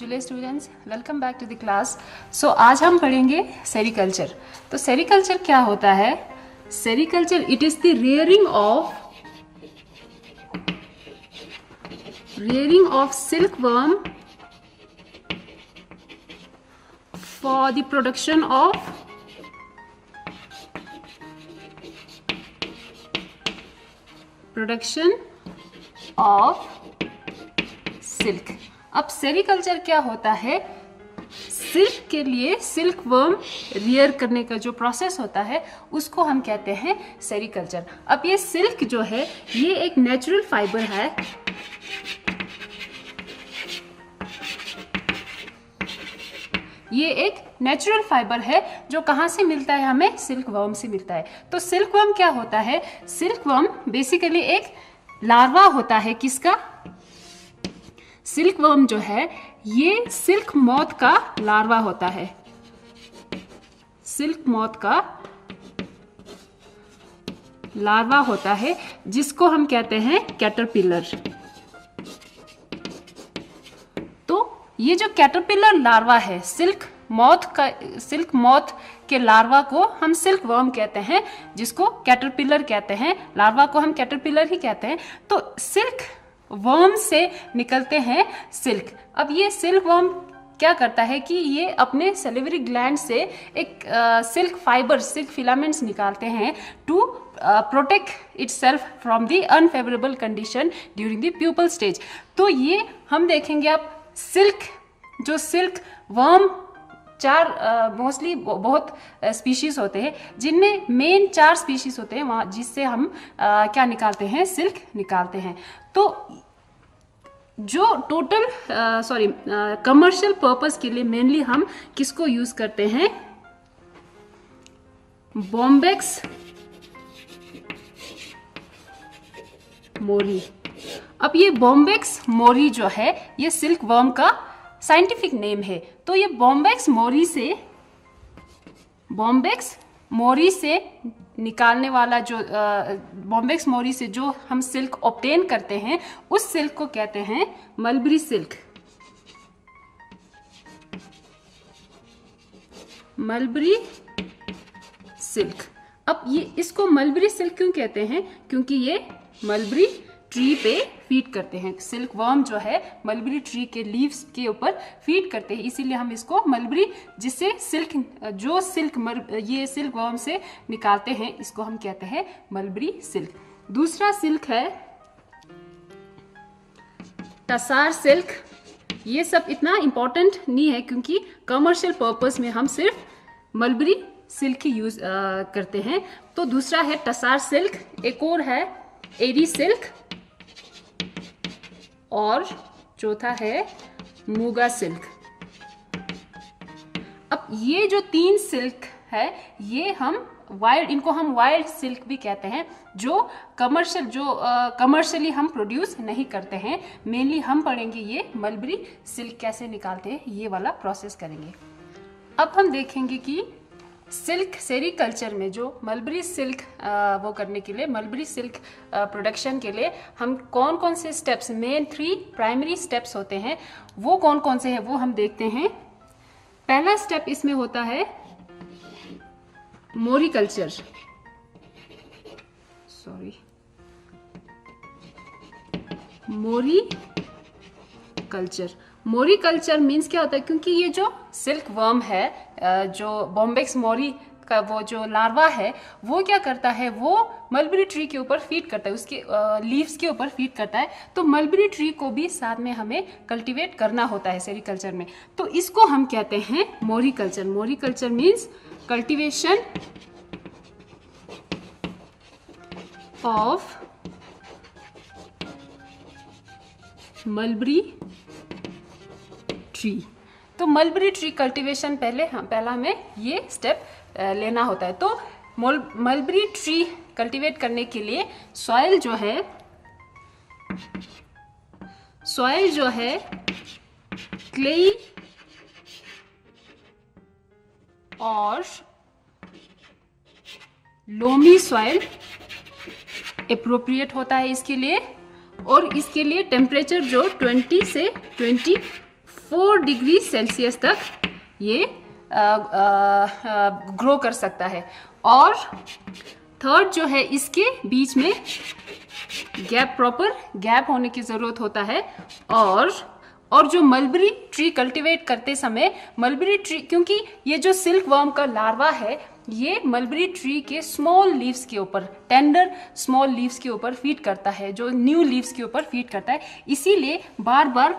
चलिए students, welcome back to the class. So आज हम पढ़ेंगे सेरिकल्चर। तो सेरिकल्चर क्या होता है? Sericulture it is the rearing of silkworm for the production of silk. अब सेरिकल्चर क्या होता है? सिल्क के लिए सिल्क वर्म रियर करने का जो प्रोसेस होता है उसको हम कहते हैं सेरिकल्चर। अब ये सिल्क जो है ये एक नेचुरल फाइबर है। ये एक नेचुरल फाइबर है जो कहाँ से मिलता है? हमें सिल्क वर्म से मिलता है। तो सिल्क वर्म क्या होता है? सिल्क वर्म बेसिकली एक लार्वा होता है। किसका? सिल्क वर्म जो है ये सिल्क मॉथ का लार्वा होता है। सिल्क मॉथ का लार्वा होता है जिसको हम कहते हैं कैटरपिलर। तो ये जो कैटरपिलर लार्वा है सिल्क मॉथ के लार्वा को हम सिल्क वर्म कहते हैं, जिसको कैटरपिलर कहते हैं। लार्वा को हम कैटरपिलर ही कहते हैं। तो सिल्क वर्म से निकलते हैं सिल्क। अब ये सिल्क वर्म क्या करता है कि ये अपने सैलिवरी ग्लैंड से एक सिल्क फाइबर, सिल्क फिलामेंट्स निकालते हैं to protect itself from the unfavourable condition during the pupal stage. तो ये हम देखेंगे अब सिल्क वर्म मोस्टली बहुत स्पीशीज होते हैं, जिनमें मेन 4 स्पीशीज होते हैं वहाँ, जिससे हम क्या निकालते हैं? सिल्क निकालते हैं। तो जो टोटल कमर्शियल पर्पस के लिए मेनली हम किसको यूज करते हैं? बॉम्बेक्स मोरी। अब ये बॉम्बेक्स मोरी जो है ये सिल्क वर्म का साइंटिफिक नेम है। तो ये बॉम्बेक्स मोरी से निकालने वाला जो बॉम्बेक्स मोरी से जो हम सिल्क ऑब्टेन करते हैं उस सिल्क को कहते हैं मलबरी सिल्क। Mulberry silk. अब ये इसको मलबरी सिल्क क्यों कहते हैं? क्योंकि ये मलबरी ट्री पे फीड करते हैं। सिल्क वर्म जो है मलबरी ट्री के लीव्स के ऊपर फीड करते हैं, इसीलिए हम इसको मलबरी, जिससे ये सिल्क वर्म से निकालते हैं, इसको हम कहते हैं मलबरी सिल्क। दूसरा सिल्क है टसार सिल्क। ये सब इतना इंपॉर्टेंट नहीं है क्योंकि कमर्शियल पर्पस में हम सिर्फ मलबरी सिल्क ही यूज करते हैं। तो दूसरा है टसार सिल्क, एक और है एरी सिल्क, और चौथा है मूगा सिल्क। अब ये जो 3 सिल्क है ये इनको हम वाइल्ड सिल्क भी कहते हैं, जो कमर्शियली हम प्रोड्यूस नहीं करते हैं। मेनली हम पढ़ेंगे ये मलबरी सिल्क कैसे निकालते हैं, ये वाला प्रोसेस करेंगे। अब हम देखेंगे कि सिल्क सेरिकल्चर में जो मलबरी सिल्क वो करने के लिए, मलबरी सिल्क प्रोडक्शन के लिए हम कौन कौन से स्टेप्स, मेन 3 प्राइमरी स्टेप्स होते हैं, वो कौन कौन से हैं वो हम देखते हैं। पहला स्टेप इसमें होता है मोरिकल्चर। मोरिकल्चर मीन्स क्या होता है? क्योंकि ये जो सिल्क वर्म है, जो बॉम्बेक्स मोरी का वो जो लार्वा है, वो क्या करता है? वो मलबरी ट्री के ऊपर फीड करता है, उसके लीव्स के ऊपर फीड करता है। तो मलबरी ट्री को भी साथ में हमें कल्टीवेट करना होता है सेरिकल्चर में। तो इसको हम कहते हैं moriculture. Moriculture means cultivation of mulberry tree. तो मलबरी ट्री कल्टीवेशन पहला हमें ये स्टेप लेना होता है। तो मलबरी ट्री कल्टीवेट करने के लिए सॉइल जो है क्लेई और लोमी सॉइल एप्रोप्रिएट होता है इसके लिए। और इसके लिए टेम्परेचर जो 20 से 4 डिग्री सेल्सियस तक ये ग्रो कर सकता है। और थर्ड जो है, इसके बीच में प्रॉपर गैप होने की जरूरत होता है। और जो मलबरी ट्री कल्टीवेट करते समय, मलबरी ट्री, क्योंकि ये जो सिल्क वर्म का लार्वा है ये मलबरी ट्री के स्मॉल लीव्स के ऊपर, टेंडर स्मॉल लीव्स के ऊपर फीड करता है, जो न्यू लीव्स के ऊपर फीड करता है। इसीलिए बार बार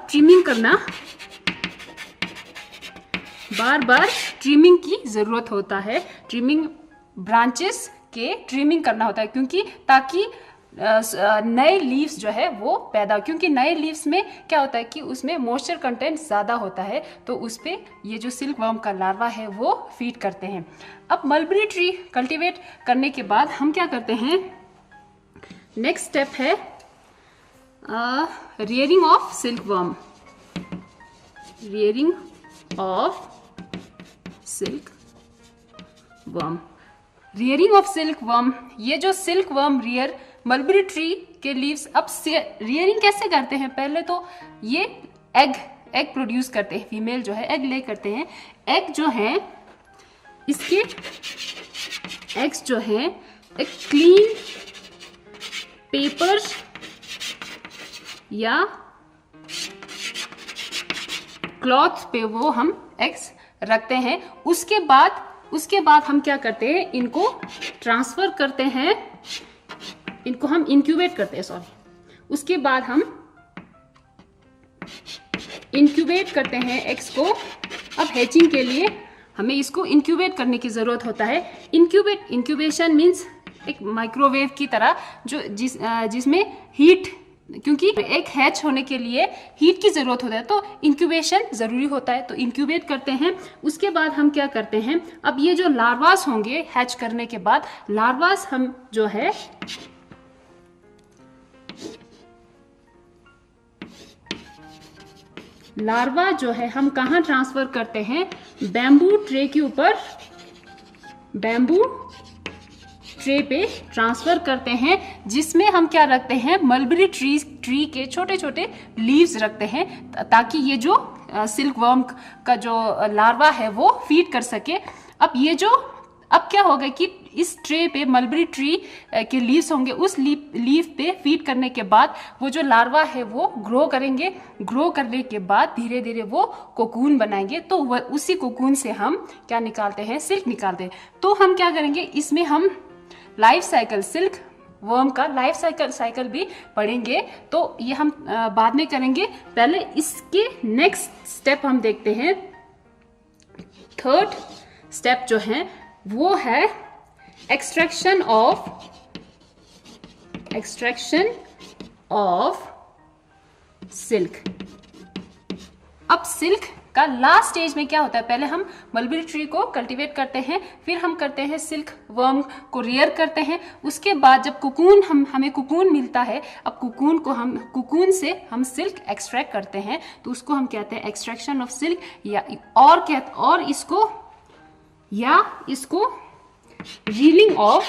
ट्रिमिंग की जरूरत होता है। ट्रिमिंग, ब्रांचेस के ट्रिमिंग करना होता है, क्योंकि ताकि नए लीव्स जो है वो पैदा, क्योंकि नए लीव्स में क्या होता है कि उसमें मॉइस्चर कंटेंट ज़्यादा होता है, तो उस पे ये जो सिल्क वर्म का लार्वा है वो फीड करते हैं। अब मलबरी ट्री कल्टीवेट करने के बाद हम क्या करते हैं, नेक्स्ट स्टेप है rearing of silk worm. Rearing of silk worm, rearing of silk worm. ये जो silk worm rear mulberry tree के लीव्स, अब रियरिंग कैसे करते हैं, पहले तो ये एग प्रोड्यूस करते हैं, फीमेल जो है एग ले करते हैं। एग जो है, इसके एग्स जो है एक क्लीन पेपर या क्लॉथ पे वो हम एग्स रखते हैं। उसके बाद हम क्या करते हैं, इनको ट्रांसफर करते हैं, इनको हम इंक्यूबेट करते हैं, उसके बाद हम इंक्यूबेट करते हैं एग्स को। अब हैचिंग के लिए हमें इसको इंक्यूबेट करने की जरूरत होता है। इंक्यूबेशन मीन्स एक माइक्रोवेव की तरह, जिसमें हीट, क्योंकि एक हैच होने के लिए हीट की जरूरत होता है, तो इंक्यूबेशन जरूरी होता है, तो इंक्यूबेट करते हैं। उसके बाद हम क्या करते हैं, अब ये जो लार्वास होंगे हैच करने के बाद, लार्वास हम जो है लार्वा जो है हम कहाँ ट्रांसफर करते हैं, बैम्बू ट्रे के ऊपर, बैम्बू ट्रे पे ट्रांसफर करते हैं, जिसमें हम क्या रखते हैं, मलबरी ट्री के छोटे छोटे लीव्स रखते हैं, ताकि ये जो सिल्क वर्म का जो लार्वा है वो फीड कर सके। अब क्या होगा कि इस ट्रे पे मलबरी ट्री के लीव्स होंगे, उस लीफ पे फीड करने के बाद वो जो लार्वा है वो ग्रो करेंगे। ग्रो करने के बाद धीरे धीरे वो कोकून बनाएंगे, तो उसी कोकून से हम क्या निकालते हैं, सिल्क निकालते हैं। तो हम क्या करेंगे, इसमें हम लाइफ साइकिल, सिल्क वर्म का लाइफ साइकिल भी पढ़ेंगे, तो ये हम बाद में करेंगे। पहले इसके नेक्स्ट स्टेप हम देखते हैं। थर्ड स्टेप जो है वो है एक्सट्रैक्शन ऑफ सिल्क। अब सिल्क का लास्ट स्टेज में क्या होता है, पहले हम मलबरी ट्री को कल्टीवेट करते हैं, फिर हम करते हैं सिल्क वर्म को रियर करते हैं। उसके बाद जब कुकून हमें कुकून मिलता है, अब कुकून से हम सिल्क एक्सट्रैक्ट करते हैं, तो उसको हम कहते हैं एक्सट्रैक्शन ऑफ सिल्क, और इसको रीलिंग ऑफ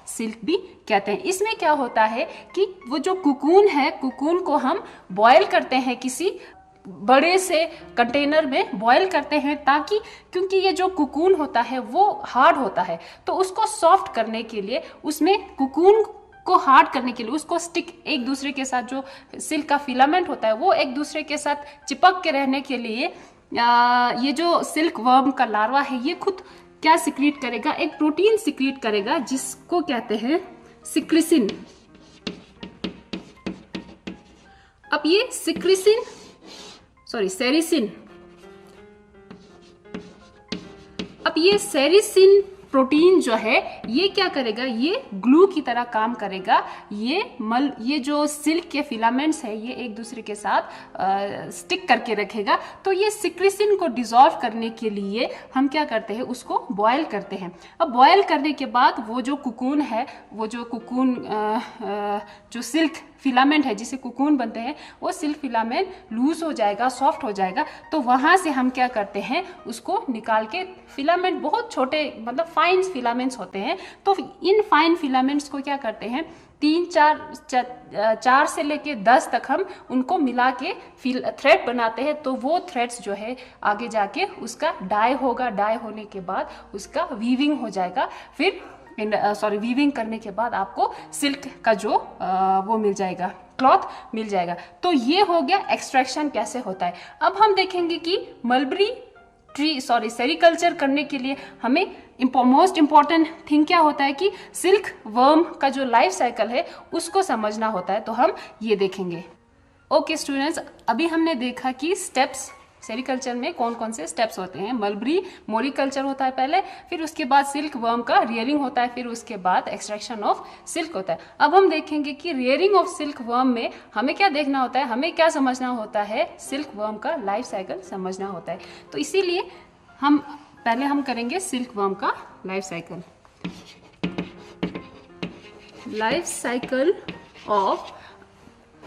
सिल्क भी कहते हैं। इसमें क्या होता है कि वो जो कुकून है, कुकून को हम बॉयल करते हैं, किसी बड़े से कंटेनर में बॉयल करते हैं, ताकि, क्योंकि ये जो कुकून होता है वो हार्ड होता है, तो उसको सॉफ्ट करने के लिए, उसमें कुकून को हार्ड करने के लिए, उसको स्टिक, एक दूसरे के साथ जो सिल्क का फिलामेंट होता है वो एक दूसरे के साथ चिपक के रहने के लिए ये जो सिल्क वर्म का लार्वा है ये खुद क्या सिक्रीट करेगा, एक प्रोटीन सिक्रीट करेगा, जिसको कहते हैं सिक्रिसिन। अब ये सेरिसिन, अब ये सेरिसिन प्रोटीन जो है ये क्या करेगा, ये ग्लू की तरह काम करेगा। ये जो सिल्क के फिलामेंट्स है ये एक दूसरे के साथ स्टिक करके रखेगा। तो ये सिक्रिसिन को डिसॉल्व करने के लिए हम क्या करते हैं, उसको बॉयल करते हैं। अब बॉयल करने के बाद वो जो कुकून है, वो जो कुकून जो सिल्क फिलामेंट है जिसे कुकून बनते हैं, वो सिल्क फिलामेंट लूज हो जाएगा, सॉफ्ट हो जाएगा। तो वहां से हम क्या करते हैं, उसको निकाल के, फिलामेंट बहुत छोटे, मतलब फाइन फिलामेंट्स होते हैं, तो इन फाइन फिलामेंट्स को क्या करते हैं, 4 से लेके 10 तक हम उनको मिला के थ्रेड बनाते हैं, तो वो थ्रेड्स जो है आगे जाके उसका डाई होगा, डाई होने के बाद उसका वीविंग हो जाएगा, फिर वीविंग करने के बाद आपको सिल्क का जो वो मिल जाएगा, क्लॉथ मिल जाएगा। तो ये हो गया एक्सट्रैक्शन कैसे होता है। अब हम देखेंगे कि मलबरी ट्री सेरिकल्चर करने के लिए हमें मोस्ट इम्पॉर्टेंट थिंग क्या होता है कि सिल्क वर्म का जो लाइफ साइकिल है उसको समझना होता है, तो हम ये देखेंगे। ओके स्टूडेंट्स, अभी हमने देखा कि स्टेप्स सेरिकल्चर में कौन कौन से स्टेप्स होते हैं। मलबरी मोरी कल्चर होता है पहले, फिर उसके बाद सिल्क वर्म का रियरिंग होता है, फिर उसके बाद एक्सट्रैक्शन ऑफ सिल्क होता है। अब हम देखेंगे कि रियरिंग ऑफ सिल्क वर्म में हमें क्या देखना होता है, हमें क्या समझना होता है, सिल्क वर्म का लाइफ साइकिल समझना होता है। तो इसीलिए हम करेंगे सिल्क वर्म का life cycle. Life cycle of,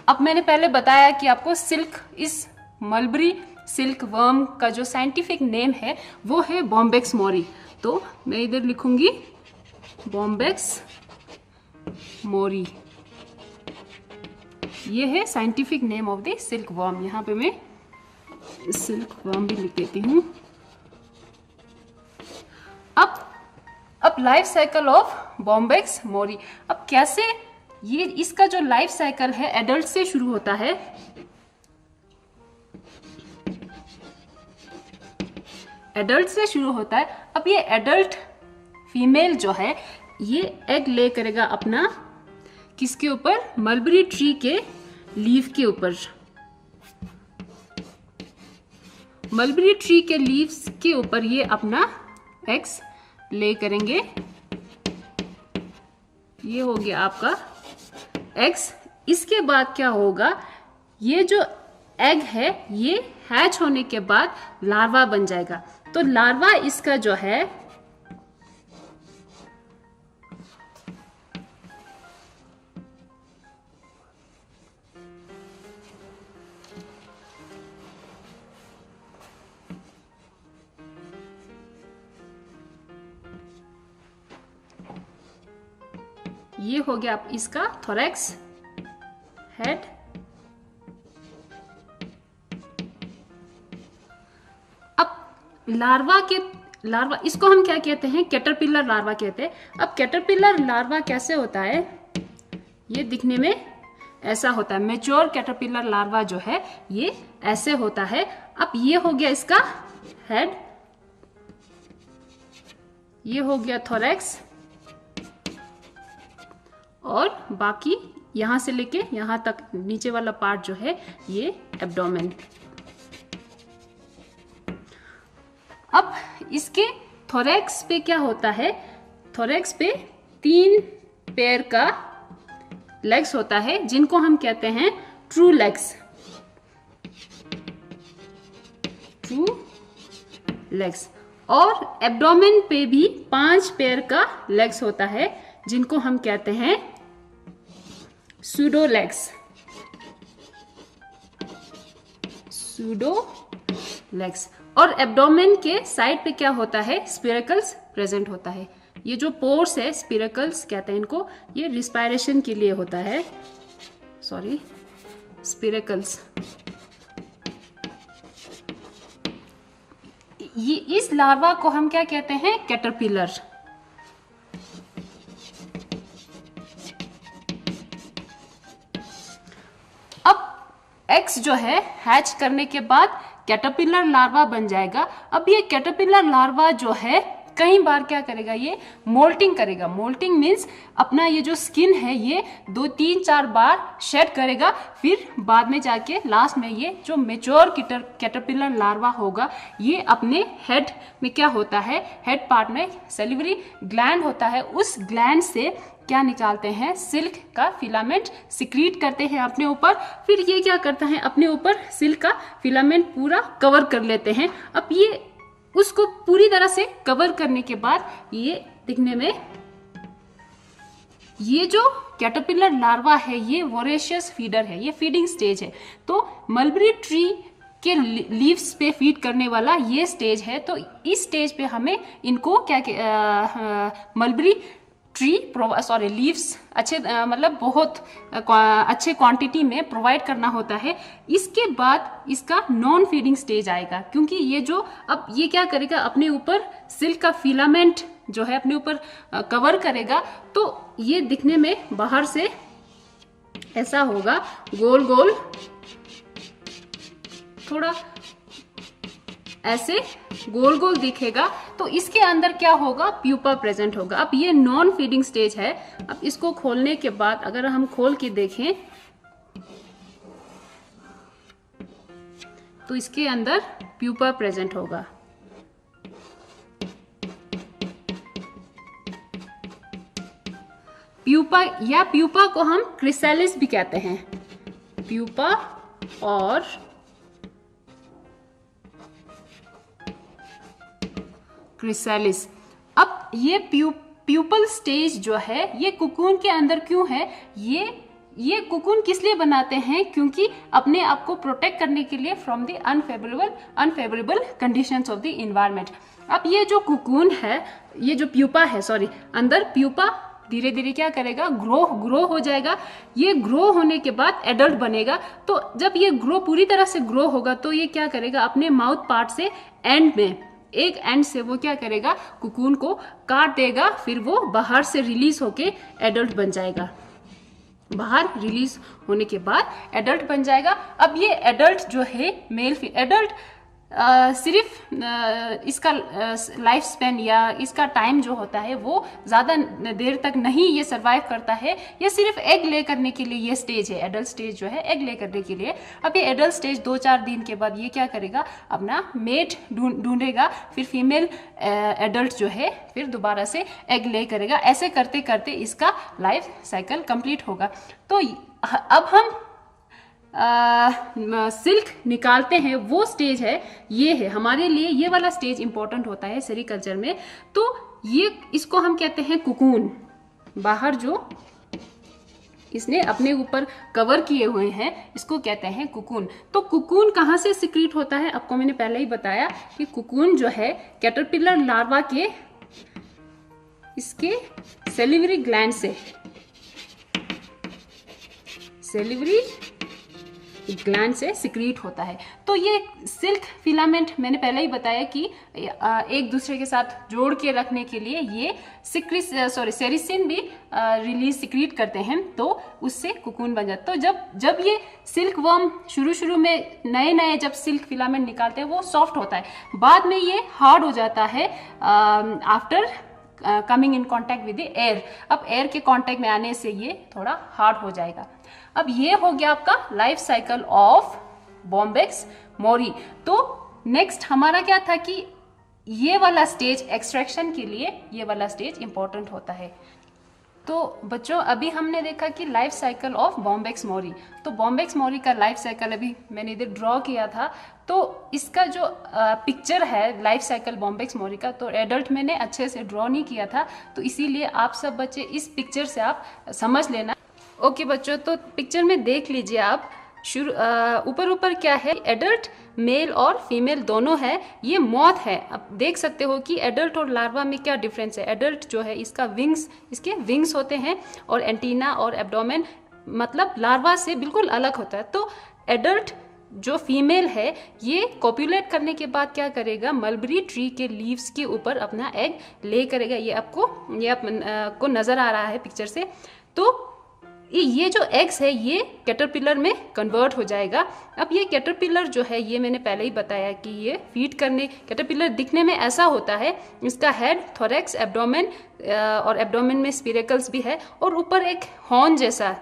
अब मैंने पहले बताया कि आपको सिल्क इस मलबरी सिल्क वर्म का जो साइंटिफिक नेम है वो है बॉम्बेक्स मोरी। तो मैं इधर लिखूंगी बॉम्बेक्स मोरी, ये है scientific name of the silk worm. यहाँ पे मैं सिल्क वर्म भी लिख देती हूँ। अब लाइफ साइकिल ऑफ बॉम्बेक्स मोरी, अब कैसे ये इसका जो लाइफ साइकिल है एडल्ट से शुरू होता है। एडल्ट से शुरू होता है। अब ये एडल्ट फीमेल जो है ये एग ले करेगा अपना, किसके ऊपर, मलबरी ट्री के लीफ के ऊपर। मलबरी ट्री के लीव्स के ऊपर ये अपना एग्स ले करेंगे। ये हो गया आपका एग्स। इसके बाद क्या होगा, ये जो एग है ये हैच होने के बाद लार्वा बन जाएगा। तो लार्वा इसका जो है ये हो गया इसका थोरैक्स, हेड। अब लार्वा इसको हम क्या कहते हैं, कैटरपिलर लार्वा कहते हैं। अब कैटरपिलर लार्वा कैसे होता है, ये दिखने में ऐसा होता है। मैच्योर कैटरपिलर लार्वा जो है ये ऐसे होता है। अब ये हो गया इसका हेड, ये हो गया थोरैक्स, और बाकी यहां से लेके यहां तक नीचे वाला पार्ट जो है ये एब्डोमेन। अब इसके थोरैक्स पे क्या होता है, थोरैक्स पे 3 पेयर का लेग्स होता है जिनको हम कहते हैं ट्रू लेग्स। True legs. और एब्डोमेन पे भी 5 पेयर का लेग्स होता है जिनको हम कहते हैं सूडो लेग्स। Pseudo legs. और एब्डोमेन के साइड पे क्या होता है, स्पिरेकल्स प्रेजेंट होता है। ये जो पोर्स है स्पिरेकल्स कहते हैं इनको, ये रिस्पायरेशन के लिए होता है। स्पिरेकल्स। ये इस लार्वा को हम क्या कहते हैं, कैटरपिलर। एक्स जो है हैच करने के बाद कैटरपिलर लार्वा बन जाएगा। अब ये कैटरपिलर लार्वा जो है कई बार क्या करेगा, ये मोल्टिंग करेगा। मोल्टिंग मीन्स अपना ये जो स्किन है ये 2, 3, 4 बार शेड करेगा, फिर बाद में जाके लास्ट में ये जो मेच्योर कैटरपिलर लार्वा होगा ये अपने हेड में क्या होता है, हेड पार्ट में सेलिवरी ग्लैंड होता है, उस ग्लैंड से क्या निकालते हैं, सिल्क का फिलामेंट सिक्रीट करते हैं अपने ऊपर। फिर ये क्या करता है, अपने ऊपर सिल्क का फिलामेंट पूरा कवर कर लेते हैं। अब ये उसको पूरी तरह से कवर करने के बाद ये दिखने में, ये जो कैटरपिलर लार्वा है ये वोरेशियस फीडर है, ये फीडिंग स्टेज है। तो मलबरी ट्री के लीव्स पे फीड करने वाला ये स्टेज है। तो इस स्टेज पे हमें इनको क्या मलबरी लीव्स अच्छे मतलब बहुत अच्छे क्वांटिटी में प्रोवाइड करना होता है। इसके बाद इसका नॉन फीडिंग स्टेज आएगा, क्योंकि ये जो अब ये क्या करेगा, अपने ऊपर सिल्क का फिलामेंट जो है अपने ऊपर कवर करेगा। तो ये दिखने में बाहर से ऐसा होगा, गोल गोल थोड़ा ऐसे गोल गोल दिखेगा। तो इसके अंदर क्या होगा, प्यूपा प्रेजेंट होगा। अब ये नॉन फीडिंग स्टेज है। अब इसको खोलने के बाद अगर हम खोल के देखें तो इसके अंदर प्यूपा प्रेजेंट होगा। प्यूपा को हम क्रिसैलिस भी कहते हैं, प्यूपा और क्रिसैलिस। अब ये प्यूपल स्टेज जो है ये कुकून के अंदर क्यों है, ये कुकून किस लिए बनाते हैं, क्योंकि अपने आप को प्रोटेक्ट करने के लिए from the unfavourable conditions of the environment. अब ये जो कुकून है, ये जो प्यूपा है, अंदर प्यूपा धीरे धीरे क्या करेगा, ग्रो हो जाएगा। ये ग्रो होने के बाद एडल्ट बनेगा। तो जब ये पूरी तरह से ग्रो होगा तो ये क्या करेगा, अपने माउथ पार्ट से एक एंड से वो क्या करेगा, कुकून को काट देगा। फिर वो बाहर से रिलीज होके एडल्ट बन जाएगा। बाहर रिलीज होने के बाद एडल्ट बन जाएगा। अब ये एडल्ट जो है एडल्ट सिर्फ इसका लाइफ स्पेन या इसका टाइम जो होता है वो ज़्यादा देर तक नहीं ये सरवाइव करता है। ये सिर्फ एग ले करने के लिए ये स्टेज है, एडल्ट स्टेज जो है एग ले करने के लिए। अब ये एडल्ट स्टेज 2-4 दिन के बाद ये क्या करेगा, अपना मेट ढूंढेगा। फिर फीमेल एडल्ट जो है फिर दोबारा से एग ले करेगा। ऐसे करते करते इसका लाइफ साइकिल कंप्लीट होगा। तो अब हम सिल्क निकालते हैं, वो स्टेज है, ये है हमारे लिए। ये वाला स्टेज इंपॉर्टेंट होता है सेरिकल्चर में। तो ये इसको हम कहते हैं कुकून। बाहर जो इसने अपने ऊपर कवर किए हुए हैं इसको कहते हैं कुकून। तो कुकून कहाँ से सिक्रीट होता है, आपको मैंने पहले ही बताया कि कुकून जो है कैटरपिलर लार्वा के इसके सेलिवरी ग्लैंड से, सेलिवरी ग्लैंड से सिक्रीट होता है। तो ये सिल्क फिलामेंट मैंने पहले ही बताया कि एक दूसरे के साथ जोड़ के रखने के लिए ये सेरिसिन भी सिक्रीट करते हैं। तो उससे कुकून बन जाता है। तो जब ये सिल्क वर्म शुरू में नए जब सिल्क फिलामेंट निकालते हैं वो सॉफ्ट होता है, बाद में ये हार्ड हो जाता है after coming in contact with the air. अब एयर के कॉन्टैक्ट में आने से ये थोड़ा हार्ड हो जाएगा। अब ये हो गया आपका लाइफ साइकिल ऑफ बॉम्बेक्स मोरी। तो नेक्स्ट हमारा क्या था कि ये वाला स्टेज एक्सट्रैक्शन के लिए ये वाला स्टेज इंपॉर्टेंट होता है। तो बच्चों अभी हमने देखा कि लाइफ साइकिल ऑफ बॉम्बेक्स मोरी। तो बॉम्बेक्स मोरी का लाइफ साइकिल अभी मैंने इधर ड्रॉ किया था। तो इसका जो पिक्चर है लाइफ साइकिल बॉम्बेक्स मोरी का, तो एडल्ट मैंने अच्छे से ड्रॉ नहीं किया था, तो इसीलिए आप सब बच्चे इस पिक्चर से आप समझ लेना। ओके बच्चों, तो पिक्चर में देख लीजिए आप, ऊपर क्या है, एडल्ट मेल और फीमेल दोनों है। ये मॉथ है। अब देख सकते हो कि एडल्ट और लार्वा में क्या डिफरेंस है। एडल्ट जो है इसके विंग्स होते हैं और एंटीना और एब्डोमेन मतलब लार्वा से बिल्कुल अलग होता है। तो एडल्ट जो फीमेल है ये कॉपुलेट करने के बाद क्या करेगा, मलबरी ट्री के लीव्स के ऊपर अपना एग ले करेगा। ये आपको नजर आ रहा है पिक्चर से। तो ये जो एग्स है ये कैटरपिलर में कन्वर्ट हो जाएगा। अब ये कैटरपिलर जो है ये मैंने पहले ही बताया कि ये फीड करने, कैटरपिलर दिखने में ऐसा होता है। इसका हेड, थोरैक्स, एब्डोमेन और एब्डोमेन में स्पिरेकल्स भी है और ऊपर एक हॉर्न जैसा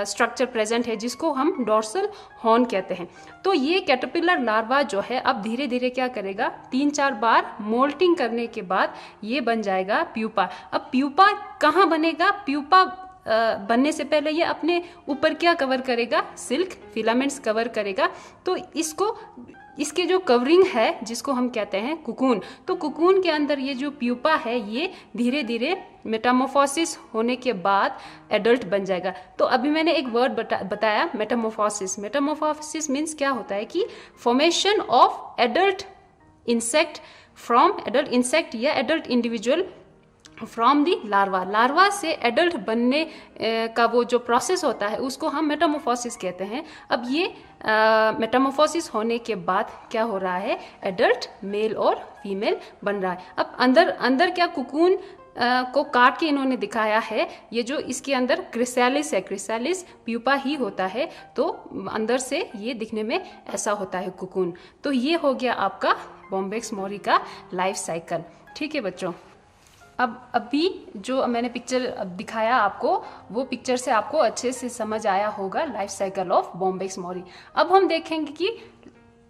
स्ट्रक्चर प्रेजेंट है जिसको हम डोर्सल हॉर्न कहते हैं। तो ये कैटरपिलर लार्वा जो है अब धीरे धीरे क्या करेगा, 3-4 बार मोल्टिंग करने के बाद ये बन जाएगा प्यूपा। अब प्यूपा कहाँ बनेगा, प्यूपा बनने से पहले ये अपने ऊपर क्या कवर करेगा, सिल्क फिलामेंट्स कवर करेगा। तो इसके जो कवरिंग है जिसको हम कहते हैं कुकून। तो कुकून के अंदर ये जो प्यूपा है ये धीरे धीरे मेटामोफोसिस होने के बाद एडल्ट बन जाएगा। तो अभी मैंने एक वर्ड बताया मेटामोफोसिस। मेटामोफोसिस मीन्स क्या होता है कि formation of adult insect from adult insect या adult individual from the larva. Larva से एडल्ट बनने का वो जो प्रोसेस होता है उसको हम मेटामोफोसिस कहते हैं। अब ये मेटामोफोसिस होने के बाद क्या हो रहा है, एडल्ट मेल और फीमेल बन रहा है। अब अंदर अंदर क्या कुकून को काट के इन्होंने दिखाया है। ये जो इसके अंदर क्रिसैलिस है, क्रिसैलिस प्यूपा ही होता है, तो अंदर से ये दिखने में ऐसा होता है कुकून। तो ये हो गया आपका बॉम्बेक्स मोरी का लाइफ साइकिल। ठीक है बच्चों, अब अभी जो मैंने पिक्चर दिखाया आपको, वो पिक्चर से आपको अच्छे से समझ आया होगा लाइफ साइकिल ऑफ बॉम्बेक्स मोरी। अब हम देखेंगे कि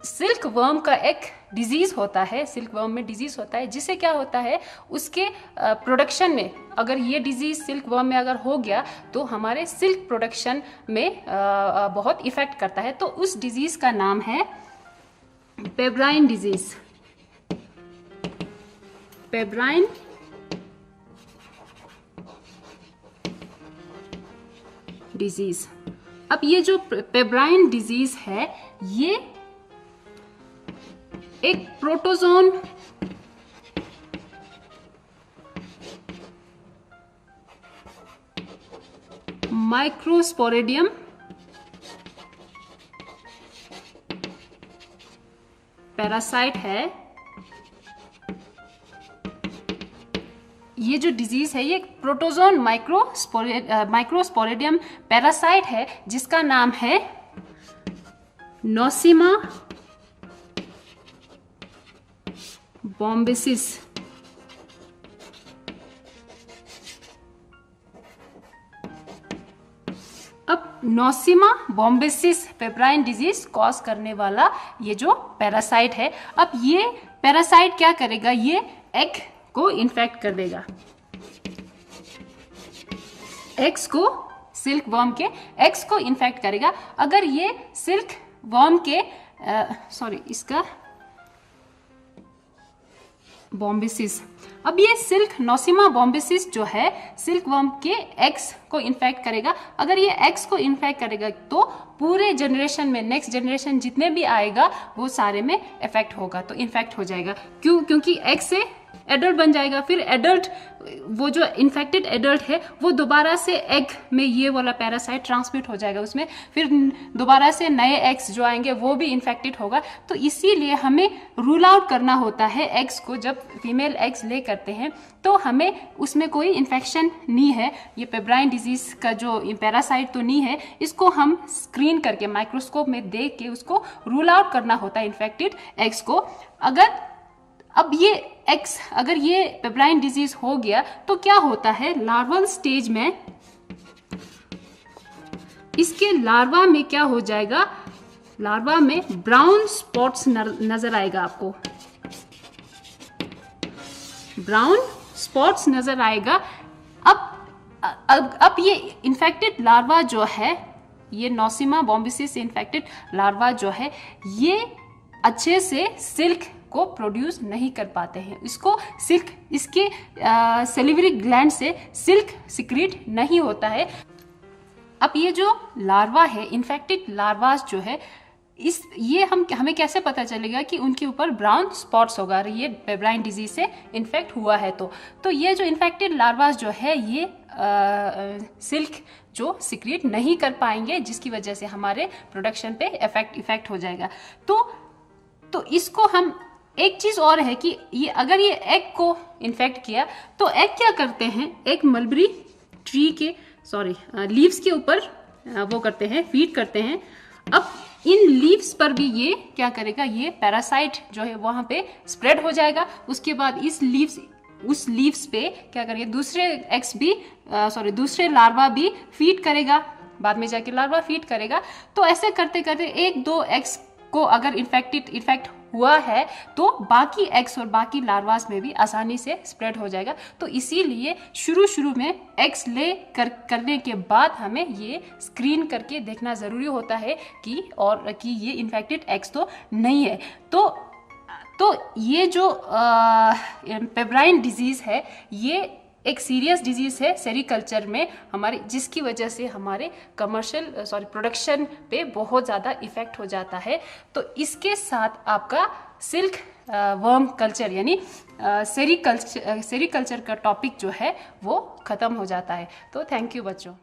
सिल्क वर्म का एक डिजीज होता है, सिल्क वर्म में डिजीज होता है, जिससे क्या होता है उसके प्रोडक्शन में, अगर ये डिजीज सिल्क वर्म में अगर हो गया तो हमारे सिल्क प्रोडक्शन में बहुत इफेक्ट करता है। तो उस डिजीज का नाम है पेब्राइन डिजीज। Pebrine disease. अब ये जो पेब्राइन डिजीज है, ये एक प्रोटोजोन माइक्रोस्पोरेडियम पैरासाइट है। ये जो डिजीज है ये प्रोटोजोन माइक्रोस्पोरेडियम पैरासाइट है, जिसका नाम है नोसिमा बॉम्बेसिस। अब नोसिमा बॉम्बेसिस पेब्राइन डिजीज कॉज करने वाला ये जो पैरासाइट है, अब ये पैरासाइट क्या करेगा, ये एग को इन्फेक्ट कर देगा। एग्स को, सिल्क वर्म के एग्स को इन्फेक्ट करेगा। अगर ये सिल्क वर्म के इसका बॉम्बेसिस, अब ये सिल्क नोसिमा बॉम्बेसिस जो है सिल्क वर्म के एग्स को इन्फेक्ट करेगा। अगर ये एग्स को इन्फेक्ट करेगा तो पूरे जनरेशन में, नेक्स्ट जनरेशन जितने भी आएगा वो सारे में इफेक्ट होगा, तो इन्फेक्ट हो जाएगा। क्योंकि एग से एडल्ट बन जाएगा, फिर एडल्ट, वो जो इन्फेक्टेड एडल्ट है वो दोबारा से एग में ये वाला पैरासाइट ट्रांसमिट हो जाएगा उसमें, फिर दोबारा से नए एग्स जो आएंगे वो भी इन्फेक्टेड होगा। तो इसीलिए हमें रूल आउट करना होता है एग्स को। जब फीमेल एग्स ले करते हैं तो हमें उसमें कोई इन्फेक्शन नहीं है, ये पेब्राइन डिजीज का जो पैरासाइट तो नहीं है, इसको हम स्क्रीन करके माइक्रोस्कोप में देख के उसको रूल आउट करना होता है इन्फेक्टेड एग्स को। अब ये एग्स, अगर ये पेब्राइन डिजीज हो गया तो क्या होता है, लार्वल स्टेज में इसके लार्वा में क्या हो जाएगा, लार्वा में ब्राउन स्पॉट्स नजर आएगा आपको, ब्राउन स्पॉट्स नजर आएगा। अब ये इन्फेक्टेड लार्वा जो है, ये नोसिमा बॉम्बेसिस से इन्फेक्टेड लार्वा जो है, ये अच्छे से सिल्क को प्रोड्यूस नहीं कर पाते हैं। इसको सिल्क, इसके सेलिवरी ग्लैंड से सिल्क सिक्रीट नहीं होता है। अब ये जो लार्वा है, इन्फेक्टेड लार्वास जो है, ये हमें कैसे पता चलेगा कि उनके ऊपर ब्राउन स्पॉट्स होगा, ये पेब्राइन डिजीज से इन्फेक्ट हुआ है तो ये जो इन्फेक्टेड लार्वास जो है ये सिल्क जो सिक्रीट नहीं कर पाएंगे, जिसकी वजह से हमारे प्रोडक्शन पे इफेक्ट हो जाएगा। तो इसको हम, एक चीज और है कि ये अगर ये एग को इन्फेक्ट किया तो एग क्या करते हैं, एग मलबरी ट्री के लीव्स के ऊपर वो करते हैं, फीड करते हैं। अब इन लीव्स पर भी ये क्या करेगा, ये पैरासाइट जो है वहां पे स्प्रेड हो जाएगा। उसके बाद उस लीव्स पे क्या करेगा, दूसरे लार्वा भी फीड करेगा, बाद में जाके लार्वा फीड करेगा। तो ऐसे करते करते एक दो एग्स को अगर इन्फेक्ट हुआ है तो बाकी एग्स और बाकी लार्वास में भी आसानी से स्प्रेड हो जाएगा। तो इसीलिए शुरू में एग्स करने के बाद हमें ये स्क्रीन करके देखना जरूरी होता है कि ये इन्फेक्टेड एग्स तो नहीं है। तो ये जो पेब्राइन डिजीज है, ये एक सीरियस डिजीज है सेरिकल्चर में हमारी, जिसकी वजह से हमारे प्रोडक्शन पे बहुत ज़्यादा इफेक्ट हो जाता है। तो इसके साथ आपका सिल्क वर्म कल्चर यानी सेरिकल्चर का टॉपिक जो है वो ख़त्म हो जाता है। तो थैंक यू बच्चों।